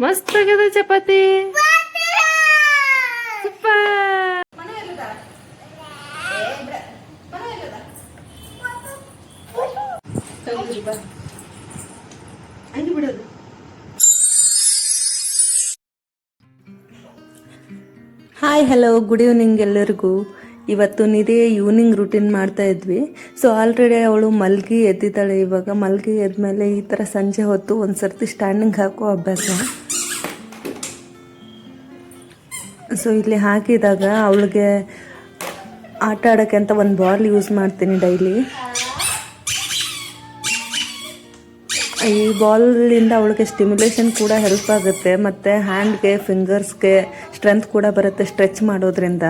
ಮಸ್ತ್ ಆಗ್ಯದ chapati. Super. Hi, hello, good evening ಎಲ್ಲರಿಗೂ. ಇವತ್ತು ನಿಧಿ ಈವ್ನಿಂಗ್ ರೂಟೀನ್ ಮಾಡ್ತಾ ಇದ್ವಿ. ಸೊ ಆಲ್ರೆಡಿ ಅವಳು ಮಲ್ಗಿ ಎದ್ದಿದ್ದಾಳೆ. ಇವಾಗ ಮಲ್ಗಿ ಎದ್ಮೇಲೆ ಈ ಥರ ಸಂಜೆ ಹೊತ್ತು ಒಂದು ಸರ್ತಿ ಸ್ಟ್ಯಾಂಡಿಂಗ್ ಹಾಕೋ ಅಭ್ಯಾಸ. ಸೊ ಇಲ್ಲಿ ಹಾಕಿದಾಗ ಅವಳಿಗೆ ಆಟ ಆಡೋಕ್ಕೆ ಅಂತ ಒಂದು ಬಾಲ್ ಯೂಸ್ ಮಾಡ್ತೀನಿ ಡೈಲಿ. ಈ ಬಾಲಿಂದ ಅವಳಿಗೆ ಸ್ಟಿಮ್ಯುಲೇಷನ್ ಕೂಡ ಹೆಲ್ಪ್ ಆಗುತ್ತೆ, ಮತ್ತು ಹ್ಯಾಂಡ್ಗೆ ಫಿಂಗರ್ಸ್ಗೆ ಸ್ಟ್ರೆಂತ್ ಕೂಡ ಬರುತ್ತೆ ಸ್ಟ್ರೆಚ್ ಮಾಡೋದ್ರಿಂದ.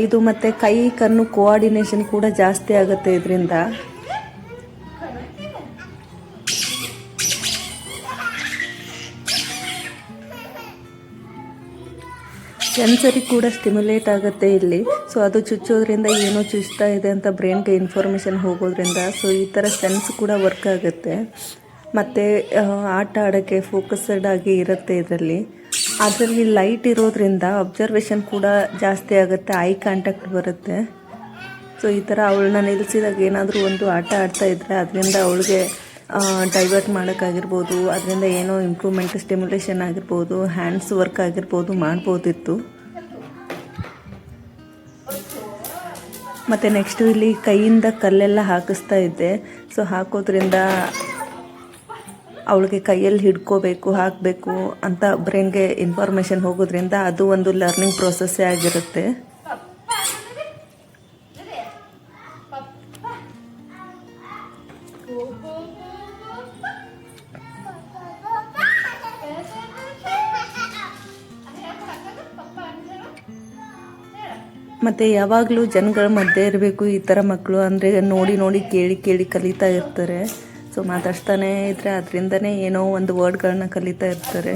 ಇದು ಮತ್ತು ಕೈ ಕಣ್ಣು ಕೋಆರ್ಡಿನೇಷನ್ ಕೂಡ ಜಾಸ್ತಿ ಆಗುತ್ತೆ ಇದರಿಂದ. ಸೆನ್ಸರಿ ಕೂಡ ಸ್ಟಿಮ್ಯುಲೇಟ್ ಆಗುತ್ತೆ ಇಲ್ಲಿ. ಸೊ ಅದು ಚುಚ್ಚೋದ್ರಿಂದ ಏನೋ ಚುಚ್ತಾ ಇದೆ ಅಂತ ಬ್ರೈನ್ಗೆ ಇನ್ಫಾರ್ಮೇಷನ್ ಹೋಗೋದ್ರಿಂದ ಸೊ ಈ ಥರ ಸೆನ್ಸ್ ಕೂಡ ವರ್ಕ್ ಆಗುತ್ತೆ. ಮತ್ತು ಆಟ ಆಡೋಕ್ಕೆ ಫೋಕಸ್ಡ್ ಆಗಿ ಇರುತ್ತೆ ಅದರಲ್ಲಿ ಲೈಟ್ ಇರೋದ್ರಿಂದ ಅಬ್ಸರ್ವೇಷನ್ ಕೂಡ ಜಾಸ್ತಿ ಆಗುತ್ತೆ, ಐ ಕಾಂಟ್ಯಾಕ್ಟ್ ಬರುತ್ತೆ. ಸೊ ಈ ಥರ ಅವಳನ್ನ ನಿಲ್ಲಿಸಿದಾಗ ಏನಾದರೂ ಒಂದು ಆಟ ಆಡ್ತಾ ಇದ್ದರೆ ಅದರಿಂದ ಅವಳಿಗೆ ಡೈವರ್ಟ್ ಮಾಡೋಕ್ಕಾಗಿರ್ಬೋದು, ಅದರಿಂದ ಏನೋ ಇಂಪ್ರೂವ್ಮೆಂಟ್ ಸ್ಟಿಮ್ಯುಲೇಷನ್ ಆಗಿರ್ಬೋದು, ಹ್ಯಾಂಡ್ಸ್ ವರ್ಕ್ ಆಗಿರ್ಬೋದು ಮಾಡ್ಬೋದಿತ್ತು. ಮತ್ತು ನೆಕ್ಸ್ಟು ಇಲ್ಲಿ ಕೈಯಿಂದ ಕಲ್ಲೆಲ್ಲ ಹಾಕಿಸ್ತಾ ಇದ್ದೆ. ಸೊ ಹಾಕೋದ್ರಿಂದ ಅವಳಿಗೆ ಕೈಯಲ್ಲಿ ಹಿಡ್ಕೋಬೇಕು, ಹಾಕಬೇಕು ಅಂತ ಬ್ರೈನ್ಗೆ ಇನ್ಫಾರ್ಮೇಷನ್ ಹೋಗೋದ್ರಿಂದ ಅದು ಒಂದು ಲರ್ನಿಂಗ್ ಪ್ರೋಸೆಸ್ಸೇ ಆಗಿರುತ್ತೆ. ಮತ್ತು ಯಾವಾಗಲೂ ಜನಗಳ ಮಧ್ಯೆ ಇರಬೇಕು ಈ ಥರ ಮಕ್ಕಳು. ಅಂದರೆ ನೋಡಿ ನೋಡಿ ಕೇಳಿ ಕೇಳಿ ಕಲಿತಾ ಇರ್ತಾರೆ. ಸೊ ಮಾತಾಡ್ತಾನೆ ಇದ್ದರೆ ಅದರಿಂದನೇ ಏನೋ ಒಂದು ವರ್ಡ್ಗಳನ್ನ ಕಲಿತಾ ಇರ್ತಾರೆ.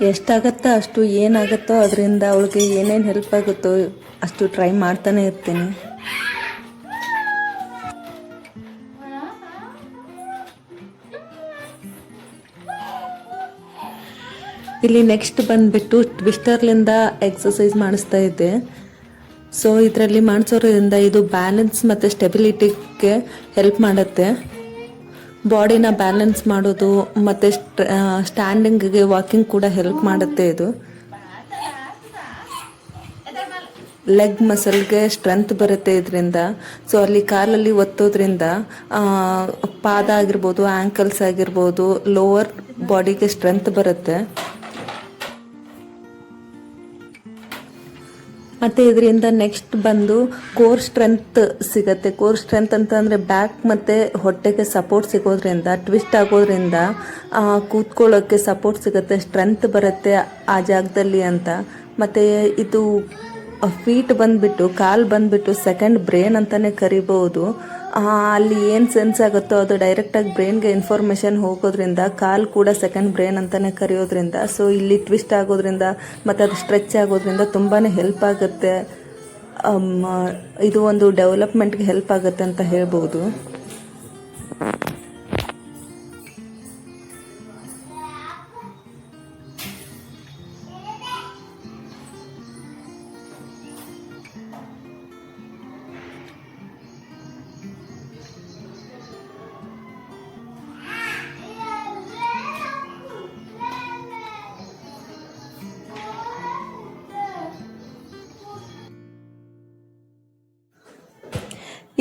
ಎಷ್ಟಾಗತ್ತೋ ಅಷ್ಟು, ಏನಾಗುತ್ತೋ ಅದರಿಂದ ಅವಳಿಗೆ ಏನೇನು ಹೆಲ್ಪ್ ಆಗುತ್ತೋ ಅಷ್ಟು ಟ್ರೈ ಮಾಡ್ತಾನೆ ಇರ್ತೀನಿ. ಇಲ್ಲಿ ನೆಕ್ಸ್ಟ್ ಬಂದುಬಿಟ್ಟು ಟ್ವಿಸ್ಟರ್ಲಿಂದ ಎಕ್ಸಸೈಸ್ ಮಾಡಿಸ್ತಾ ಇದ್ದೆ. ಸೊ ಇದರಲ್ಲಿ ಮಾಡಿಸೋದ್ರಿಂದ ಇದು ಬ್ಯಾಲೆನ್ಸ್ ಮತ್ತು ಸ್ಟೆಬಿಲಿಟಿಗೆ ಹೆಲ್ಪ್ ಮಾಡುತ್ತೆ. ಬಾಡಿನ ಬ್ಯಾಲೆನ್ಸ್ ಮಾಡೋದು ಮತ್ತು ಸ್ಟ್ಯಾಂಡಿಂಗ್ಗೆ ವಾಕಿಂಗ್ ಕೂಡ ಹೆಲ್ಪ್ ಮಾಡುತ್ತೆ. ಇದು ಲೆಗ್ ಮಸಲ್ಗೆ ಸ್ಟ್ರೆಂತ್ ಬರುತ್ತೆ ಇದರಿಂದ. ಸೊ ಅಲ್ಲಿ ಕಾಲಲ್ಲಿ ಒತ್ತೋದ್ರಿಂದ ಪಾದ ಆಗಿರ್ಬೋದು, ಆ್ಯಂಕಲ್ಸ್ ಆಗಿರ್ಬೋದು, ಲೋವರ್ ಬಾಡಿಗೆ ಸ್ಟ್ರೆಂತ್ ಬರುತ್ತೆ. ಮತ್ತು ಇದರಿಂದ ನೆಕ್ಸ್ಟ್ ಬಂದು ಕೋರ್ ಸ್ಟ್ರೆಂತ್ ಸಿಗುತ್ತೆ. ಕೋರ್ ಸ್ಟ್ರೆಂತ್ ಅಂತ ಅಂದರೆ ಬ್ಯಾಕ್ ಮತ್ತು ಹೊಟ್ಟೆಗೆ ಸಪೋರ್ಟ್ ಸಿಗೋದ್ರಿಂದ, ಟ್ವಿಸ್ಟ್ ಆಗೋದ್ರಿಂದ ಕೂತ್ಕೊಳ್ಳೋಕ್ಕೆ ಸಪೋರ್ಟ್ ಸಿಗುತ್ತೆ, ಸ್ಟ್ರೆಂತ್ ಬರುತ್ತೆ ಆ ಜಾಗದಲ್ಲಿ ಅಂತ. ಮತ್ತು ಇದು ಫೀಟ್ ಬಂದುಬಿಟ್ಟು, ಕಾಲು ಬಂದುಬಿಟ್ಟು ಸೆಕೆಂಡ್ ಬ್ರೈನ್ ಅಂತಲೇ ಕರಿಬೋದು. ಅಲ್ಲಿ ಏನು ಸೆನ್ಸ್ ಆಗುತ್ತೋ ಅದು ಡೈರೆಕ್ಟಾಗಿ ಬ್ರೈನ್ಗೆ ಇನ್ಫಾರ್ಮೇಷನ್ ಹೋಗೋದ್ರಿಂದ ಕಾಲು ಕೂಡ ಸೆಕೆಂಡ್ ಬ್ರೈನ್ ಅಂತಲೇ ಕರೆಯೋದ್ರಿಂದ ಸೊ ಇಲ್ಲಿ ಟ್ವಿಸ್ಟ್ ಆಗೋದ್ರಿಂದ ಮತ್ತು ಅದು ಸ್ಟ್ರೆಚ್ ಆಗೋದ್ರಿಂದ ತುಂಬಾ ಹೆಲ್ಪ್ ಆಗುತ್ತೆ. ಇದು ಒಂದು ಡೆವಲಪ್ಮೆಂಟ್ಗೆ ಹೆಲ್ಪ್ ಆಗುತ್ತೆ ಅಂತ ಹೇಳ್ಬೋದು.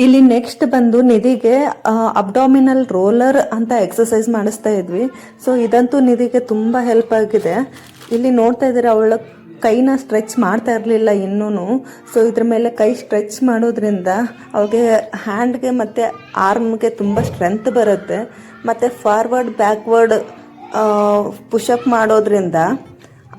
ಇಲ್ಲಿ ನೆಕ್ಸ್ಟ್ ಬಂದು ನಿಧಿಗೆ ಅಬ್ಡಾಮಿನಲ್ ರೋಲರ್ ಅಂತ ಎಕ್ಸಸೈಸ್ ಮಾಡಿಸ್ತಾ ಇದ್ವಿ. ಸೊ ಇದಂತೂ ನಿಧಿಗೆ ತುಂಬ ಹೆಲ್ಪ್ ಆಗಿದೆ. ಇಲ್ಲಿ ನೋಡ್ತಾ ಇದ್ದೀರಾ ಅವಳ ಕೈನ ಸ್ಟ್ರೆಚ್ ಮಾಡ್ತಾ ಇರಲಿಲ್ಲ ಇನ್ನೂ. ಸೊ ಇದ್ರ ಮೇಲೆ ಕೈ ಸ್ಟ್ರೆಚ್ ಮಾಡೋದ್ರಿಂದ ಅವಳಿಗೆ ಹ್ಯಾಂಡ್ಗೆ ಮತ್ತು ಆರ್ಮ್ಗೆ ತುಂಬ ಸ್ಟ್ರೆಂತ್ ಬರುತ್ತೆ. ಮತ್ತು ಫಾರ್ವರ್ಡ್ ಬ್ಯಾಕ್ವರ್ಡ್ ಪುಷಪ್ ಮಾಡೋದ್ರಿಂದ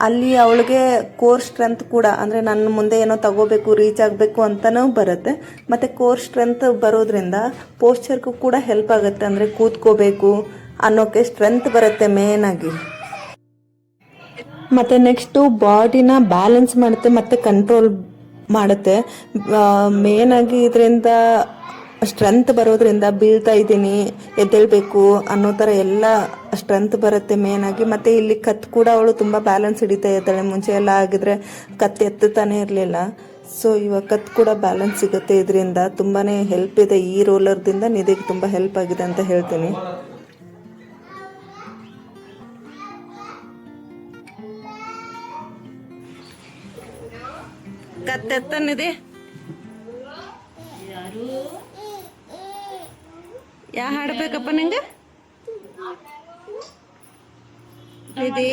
ಅಲ್ಲಿ ಅವಳಿಗೆ ಕೋರ್ ಸ್ಟ್ರೆಂತ್ ಕೂಡ ಅಂದರೆ ನನ್ನ ಮುಂದೆ ಏನೋ ತಗೋಬೇಕು ರೀಚ್ ಆಗಬೇಕು ಅಂತಲೂ ಬರುತ್ತೆ. ಮತ್ತು ಕೋರ್ ಸ್ಟ್ರೆಂತ್ ಬರೋದ್ರಿಂದ ಪೋಸ್ಚರ್ಗೂ ಕೂಡ ಹೆಲ್ಪ್ ಆಗುತ್ತೆ. ಅಂದರೆ ಕೂತ್ಕೋಬೇಕು ಅನ್ನೋಕ್ಕೆ ಸ್ಟ್ರೆಂತ್ ಬರುತ್ತೆ ಮೇನಾಗಿ. ಮತ್ತು ನೆಕ್ಸ್ಟು ಬಾಡಿನ ಬ್ಯಾಲೆನ್ಸ್ ಮಾಡುತ್ತೆ ಮತ್ತು ಕಂಟ್ರೋಲ್ ಮಾಡುತ್ತೆ. ಮೇನಾಗಿ ಇದರಿಂದ ಸ್ಟ್ರೆಂತ್ ಬರೋದ್ರಿಂದ ಬೀಳ್ತಾ ಇದ್ದೀನಿ ಎದ್ದೇಳಬೇಕು ಅನ್ನೋ ಥರ ಎಲ್ಲ ಸ್ಟ್ರೆಂತ್ ಬರುತ್ತೆ ಮೇನಾಗಿ. ಮತ್ತು ಇಲ್ಲಿ ಕತ್ತು ಕೂಡ ಅವಳು ತುಂಬ ಬ್ಯಾಲೆನ್ಸ್ ಹಿಡಿತಾ ಇದ್ದಾಳೆ. ಮುಂಚೆ ಎಲ್ಲ ಆಗಿದ್ರೆ ಕತ್ತು ಎತ್ತುತ್ತಾನೆ ಇರಲಿಲ್ಲ. ಸೊ ಇವಾಗ ಕತ್ತು ಕೂಡ ಬ್ಯಾಲೆನ್ಸ್ ಸಿಗುತ್ತೆ. ಇದರಿಂದ ತುಂಬಾ ಹೆಲ್ಪ್ ಇದೆ. ಈ ರೋಲರ್ದಿಂದ ನಿಧಿಗೆ ತುಂಬ ಹೆಲ್ಪ್ ಆಗಿದೆ ಅಂತ ಹೇಳ್ತೀನಿ. ಕತ್ತೆತ್ತನಿದೆ ಯಾ ಹಾಡ್ಬೇಕಪ್ಪ ನಿಂಗೆ ನಿಧಿ?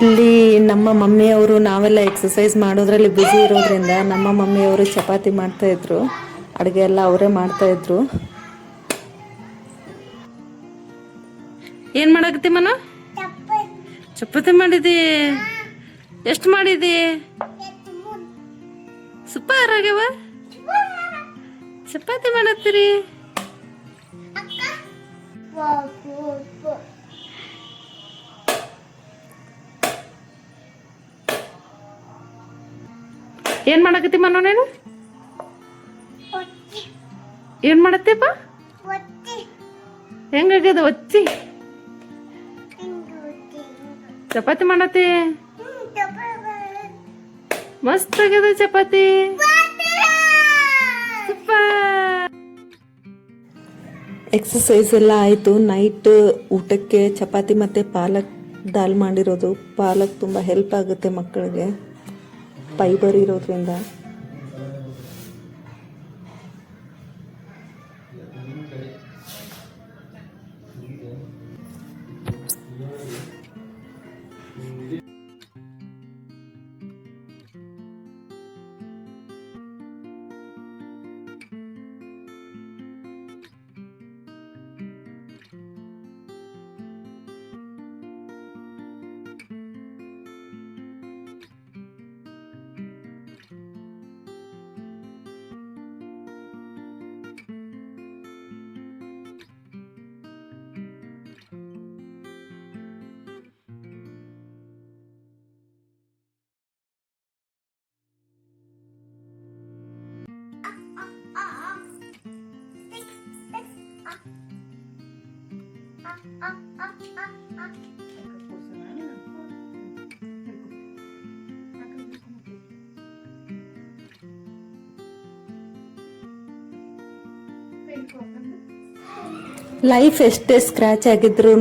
ಇಲ್ಲಿ ನಮ್ಮ ಮಮ್ಮಿಯವರು ನಾವೆಲ್ಲ ಎಕ್ಸಸೈಸ್ ಮಾಡೋದ್ರಲ್ಲಿ ಬ್ಯುಸಿ ಇರೋದ್ರಿಂದ ನಮ್ಮ ಮಮ್ಮಿಯವರು ಚಪಾತಿ ಮಾಡ್ತಾಯಿದ್ರು. ಅಡುಗೆ ಎಲ್ಲ ಅವರೇ ಮಾಡ್ತಾಯಿದ್ರು. ಏನು ಮಾಡಾಕತ್ತಿ ಮನ? ಚಪಾತಿ ಮಾಡಿದಿ? ಎಷ್ಟು ಮಾಡಿದಿ? ಸೂಪರ್ ಆಗ್ಯಾವ. ಚಪಾತಿ ಮಾಡತ್ತೀರಿ? ಏನ್ ಮಾಡಕತ್ತಿ ಮನೋ ನೀನು? ಏನ್ ಮಾಡತ್ತೀಪ? ಹೆಂಗಾಗ್ಯದ ಒಚ್ಚಿ? ಚಪಾತಿ ಮಾಡತ್ತಿ? ಮಸ್ತ್ ಆಗ್ಯದ ಚಪಾತಿ. ಎಕ್ಸಸೈಸ್ ಎಲ್ಲ ಆಯಿತು. ನೈಟ್ ಊಟಕ್ಕೆ ಚಪಾತಿ ಮತ್ತು ಪಾಲಕ್ ದಾಲ್ ಮಾಡಿರೋದು. ಪಾಲಕ್ ತುಂಬ ಹೆಲ್ಪ್ ಆಗುತ್ತೆ ಮಕ್ಕಳಿಗೆ, ಫೈಬರ್ ಇರೋದ್ರಿಂದ. ಲೈಫ್ ಎಷ್ಟೇ ಸ್ಕ್ರ್ಯಾಚ್ ಆಗಿದ್ರೂ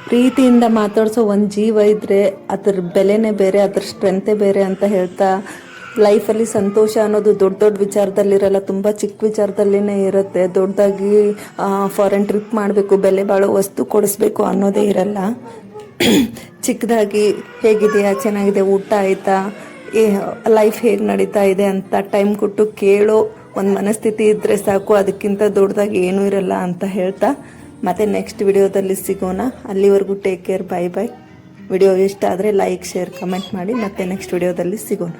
ಪ್ರೀತಿಯಿಂದ ಮಾತಾಡಿಸೋ ಒಂದು ಜೀವ ಇದ್ದರೆ ಅದ್ರ ಬೆಲೆನೇ ಬೇರೆ, ಅದ್ರ ಸ್ಟ್ರೆಂತೇ ಬೇರೆ ಅಂತ ಹೇಳ್ತಾ, ಲೈಫಲ್ಲಿ ಸಂತೋಷ ಅನ್ನೋದು ದೊಡ್ಡ ದೊಡ್ಡ ವಿಚಾರದಲ್ಲಿರಲ್ಲ, ತುಂಬ ಚಿಕ್ಕ ವಿಚಾರದಲ್ಲಿನೇ ಇರುತ್ತೆ. ದೊಡ್ಡದಾಗಿ ಫಾರಿನ್ ಟ್ರಿಪ್ ಮಾಡಬೇಕು, ಬೆಲೆ ಬಾಳೋ ವಸ್ತು ಕೊಡಿಸ್ಬೇಕು ಅನ್ನೋದೇ ಇರಲ್ಲ. ಚಿಕ್ಕದಾಗಿ ಹೇಗಿದೆಯಾ, ಚೆನ್ನಾಗಿದೆ, ಊಟ ಆಯಿತಾ, ಲೈಫ್ ಹೇಗೆ ನಡೀತಾ ಇದೆ ಅಂತ ಟೈಮ್ ಕೊಟ್ಟು ಕೇಳೋ ಒಂದು ಮನಸ್ಥಿತಿ ಇದ್ದರೆ ಸಾಕು. ಅದಕ್ಕಿಂತ ದೊಡ್ಡದಾಗಿ ಏನೂ ಇರಲ್ಲ ಅಂತ ಹೇಳ್ತಾ ಮತ್ತೆ ನೆಕ್ಸ್ಟ್ ವಿಡಿಯೋದಲ್ಲಿ ಸಿಗೋಣ. ಅಲ್ಲಿವರೆಗೂ ಟೇಕ್ ಕೇರ್, ಬಾಯ್ ಬಾಯ್. ವಿಡಿಯೋ ಇಷ್ಟ ಆದರೆ ಲೈಕ್, ಶೇರ್, ಕಮೆಂಟ್ ಮಾಡಿ. ಮತ್ತೆ ನೆಕ್ಸ್ಟ್ ವಿಡಿಯೋದಲ್ಲಿ ಸಿಗೋಣ.